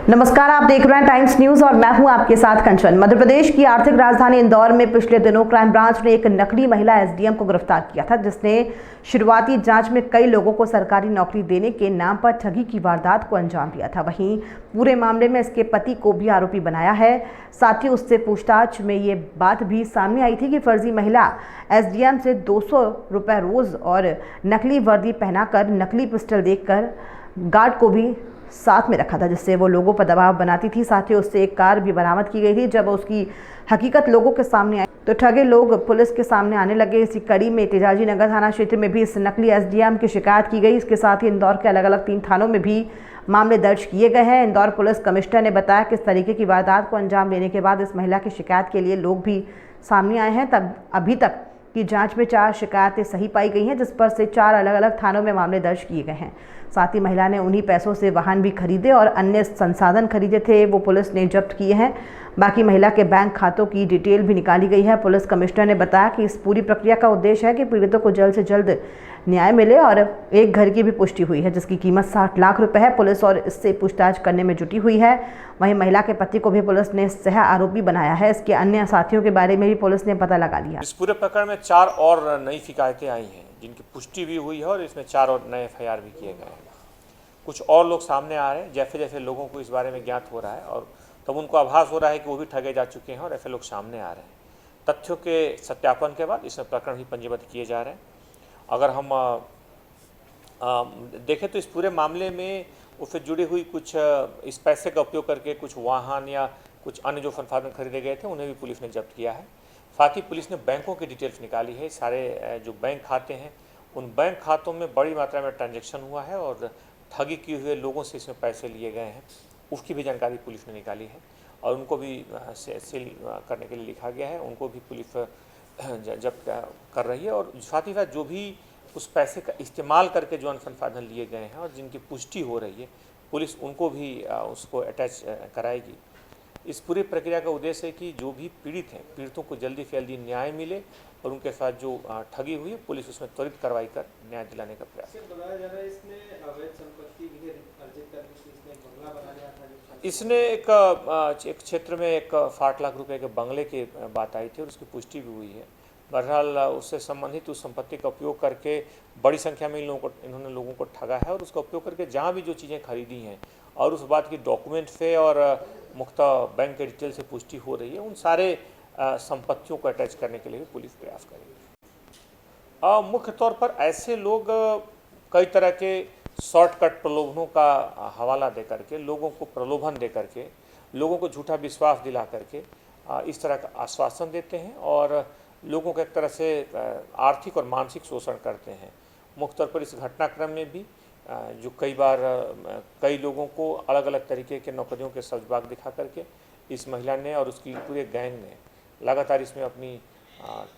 नमस्कार, आप देख रहे हैं टाइम्स न्यूज और मैं हूं आपके साथ कंचन। मध्य प्रदेश की आर्थिक राजधानी इंदौर में पिछले दिनों क्राइम ब्रांच ने एक नकली महिला एसडीएम को गिरफ्तार किया था, जिसने शुरुआती जांच में कई लोगों को सरकारी नौकरी देने के नाम पर ठगी की वारदात को अंजाम दिया था। वहीं पूरे मामले में इसके पति को भी आरोपी बनाया है। साथ ही उससे पूछताछ में ये बात भी सामने आई थी कि फर्जी महिला एसडीएम से 200 रुपये रोज और नकली वर्दी पहनाकर नकली पिस्टल देकर गार्ड को भी साथ में रखा था, जिससे वो लोगों पर दबाव बनाती थी। साथ ही उससे एक कार भी बरामद की गई थी। जब उसकी हकीकत लोगों के सामने आई तो ठगे लोग पुलिस के सामने आने लगे। इसी कड़ी में तेजाजी नगर थाना क्षेत्र में भी इस नकली एसडीएम की शिकायत की गई। इसके साथ ही इंदौर के अलग अलग 3 थानों में भी मामले दर्ज किए गए हैं। इंदौर पुलिस कमिश्नर ने बताया कि इस तरीके की वारदात को अंजाम देने के बाद इस महिला की शिकायत के लिए लोग भी सामने आए हैं। तब अभी तक की जांच में 4 शिकायतें सही पाई गई हैं, जिस पर से 4 अलग अलग थानों में मामले दर्ज किए गए हैं। साथ ही महिला ने उन्हीं पैसों से वाहन भी खरीदे और अन्य संसाधन खरीदे थे, वो पुलिस ने जब्त किए हैं। बाकी महिला के बैंक खातों की डिटेल भी निकाली गई है। पुलिस कमिश्नर ने बताया कि इस पूरी प्रक्रिया का उद्देश्य है कि पीड़ितों को जल्द से जल्द न्याय मिले और एक घर की भी पुष्टि हुई है, जिसकी कीमत 60 लाख रुपए है। पुलिस और इससे पूछताछ करने में जुटी हुई है। वहीं महिला के पति को भी पुलिस ने सह आरोपी बनाया है। इसके अन्य साथियों के बारे में भी पुलिस ने पता लगा लिया। इस पूरे प्रकरण में 4 और नई शिकायतें आई हैं, जिनकी पुष्टि भी हुई है और इसमें 4 और नए एफआईआर भी किए गए हैं। कुछ और लोग सामने आ रहे हैं। जैसे जैसे लोगों को इस बारे में ज्ञात हो रहा है और तब उनको आभास हो रहा है कि वो भी ठगे जा चुके हैं और ऐसे लोग सामने आ रहे हैं। तथ्यों के सत्यापन के बाद इसमें प्रकरण भी पंजीबद्ध किए जा रहे हैं। अगर हम देखें तो इस पूरे मामले में उससे जुड़ी हुई कुछ इस पैसे का उपयोग करके कुछ वाहन या कुछ अन्य जो संसाधन खरीदे गए थे उन्हें भी पुलिस ने जब्त किया है। साथ ही पुलिस ने बैंकों की डिटेल्स निकाली है। सारे जो बैंक खाते हैं उन बैंक खातों में बड़ी मात्रा में ट्रांजैक्शन हुआ है और ठगी किए हुए लोगों से इसमें पैसे लिए गए हैं, उसकी भी जानकारी पुलिस ने निकाली है और उनको भी सील करने के लिए लिखा गया है। उनको भी पुलिस जब्त कर रही है और साथ ही साथ जो भी उस पैसे का इस्तेमाल करके जो संसाधन लिए गए हैं और जिनकी पुष्टि हो रही है, पुलिस उनको भी उसको अटैच कराएगी। इस पूरी प्रक्रिया का उद्देश्य है कि जो भी पीड़ित हैं, पीड़ितों को जल्दी से जल्दी न्याय मिले और उनके साथ जो ठगी हुई है पुलिस उसमें त्वरित कार्रवाई कर न्याय दिलाने का प्रयास। इसने एक क्षेत्र में एक 60 लाख रुपए के बंगले की बात आई थी और उसकी पुष्टि भी हुई है। बहरहाल उससे संबंधित उस संपत्ति का उपयोग करके बड़ी संख्या में इन्होंने लोगों को ठगा है और उसका उपयोग करके जहाँ भी जो चीज़ें खरीदी हैं और उस बात की डॉक्यूमेंट से और मुख्य बैंक के डिटेल से पुष्टि हो रही है, उन सारे संपत्तियों को अटैच करने के लिए भी पुलिस प्रयास करेगी। मुख्य तौर पर ऐसे लोग कई तरह के शॉर्टकट प्रलोभनों का हवाला दे करके, लोगों को प्रलोभन दे करके, लोगों को झूठा विश्वास दिला करके इस तरह का आश्वासन देते हैं और लोगों को एक तरह से आर्थिक और मानसिक शोषण करते हैं। मुख्य तौर पर इस घटनाक्रम में भी जो कई बार कई लोगों को अलग अलग तरीके के नौकरियों के सौजबाग दिखा करके इस महिला ने और उसकी पूरे गैंग ने लगातार इसमें अपनी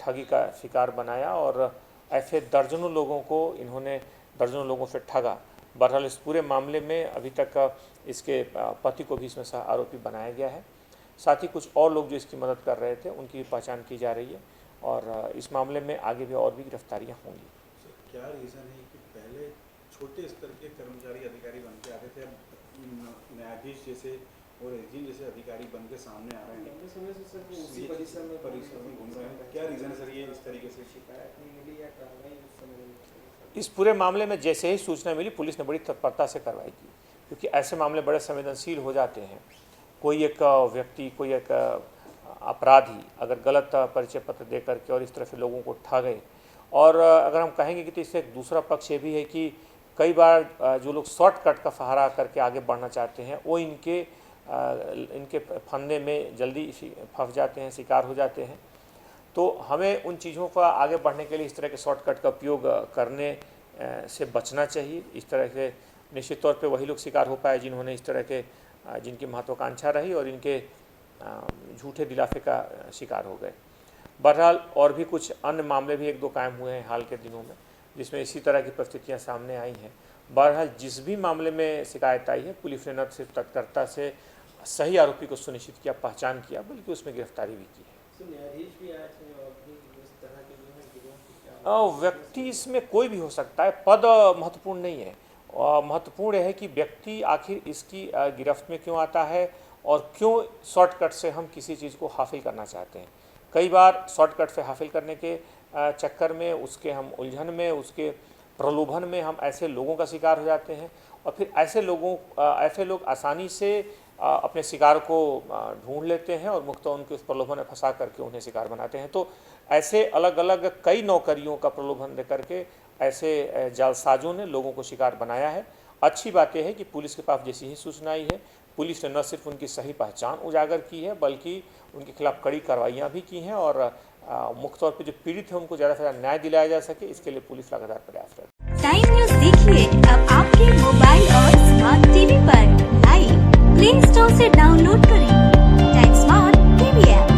ठगी का शिकार बनाया और ऐसे दर्जनों लोगों से ठगा। बहरहाल इस पूरे मामले में अभी तक इसके पति को भी इसमें सह आरोपी बनाया गया है। साथ ही कुछ और लोग जो इसकी मदद कर रहे थे उनकी पहचान की जा रही है और इस मामले में आगे भी और भी गिरफ्तारियां होंगी। क्या रीज़न है कि पहले छोटे स्तर के कर्मचारी अधिकारी बन के आते थे, न्यायाधीश जैसे और एसडीएम जैसे अधिकारी बन के सामने आ रहे हैं? उसी परिसर में घूम रहे हैं। क्या रीज़न है सर ये इस तरीके से? शिकायत नहीं मिली या कार्रवाई उस समय? इस पूरे मामले में जैसे ही सूचना मिली पुलिस ने बड़ी तत्परता से कार्रवाई की, क्योंकि ऐसे मामले बड़े संवेदनशील हो जाते हैं। कोई एक व्यक्ति, कोई एक अपराधी अगर गलत परिचय पत्र दे करके और इस तरह से लोगों को ठगे, और अगर हम कहेंगे कि तो इससे एक दूसरा पक्ष ये भी है कि कई बार जो लोग शॉर्टकट का सहारा करके आगे बढ़ना चाहते हैं वो इनके फंदे में जल्दी फंस जाते हैं, शिकार हो जाते हैं। तो हमें उन चीज़ों का आगे बढ़ने के लिए इस तरह के शॉर्टकट का उपयोग करने से बचना चाहिए। इस तरह से निश्चित तौर पे वही लोग शिकार हो पाए जिन्होंने इस तरह के जिनकी महत्वाकांक्षा रही और इनके झूठे दिलासे का शिकार हो गए। बहरहाल और भी कुछ अन्य मामले भी 1-2 कायम हुए हैं हाल के दिनों में, जिसमें इसी तरह की परिस्थितियां सामने आई हैं। बहरहाल जिस भी मामले में शिकायत आई है पुलिस ने न सिर्फ तत्परता से सही आरोपी को सुनिश्चित किया, पहचान किया, बल्कि उसमें गिरफ्तारी भी की है। व्यक्ति इसमें कोई भी हो सकता है, पद महत्वपूर्ण नहीं है महत्वपूर्ण है कि व्यक्ति आखिर इसकी गिरफ्त में क्यों आता है और क्यों शॉर्टकट से हम किसी चीज़ को हासिल करना चाहते हैं। कई बार शॉर्टकट से हासिल करने के चक्कर में, उसके हम उलझन में, उसके प्रलोभन में हम ऐसे लोगों का शिकार हो जाते हैं और फिर ऐसे लोग आसानी से अपने शिकार को ढूंढ लेते हैं और मुख्यतः उनके उस प्रलोभन में फंसा करके उन्हें शिकार बनाते हैं। तो ऐसे अलग अलग कई नौकरियों का प्रलोभन दे करके ऐसे जालसाजों ने लोगों को शिकार बनाया है। अच्छी बात यह है कि पुलिस के पास जैसी ही सूचना आई है, पुलिस ने न सिर्फ उनकी सही पहचान उजागर की है बल्कि उनके खिलाफ कड़ी कार्रवाइयाँ भी की हैं और मुख्य तौर पर जो पीड़ित हैं उनको ज़्यादा से ज़्यादा न्याय दिलाया जा सके, इसके लिए पुलिस लगातार प्रयासरत है। टाइम न्यूज़ देखिए अब आपके मोबाइल और स्मार्ट टीवी पर लाइव प्ले स्टोर से डाउनलोड करें टाइम स्मार्ट टीवी ऐप।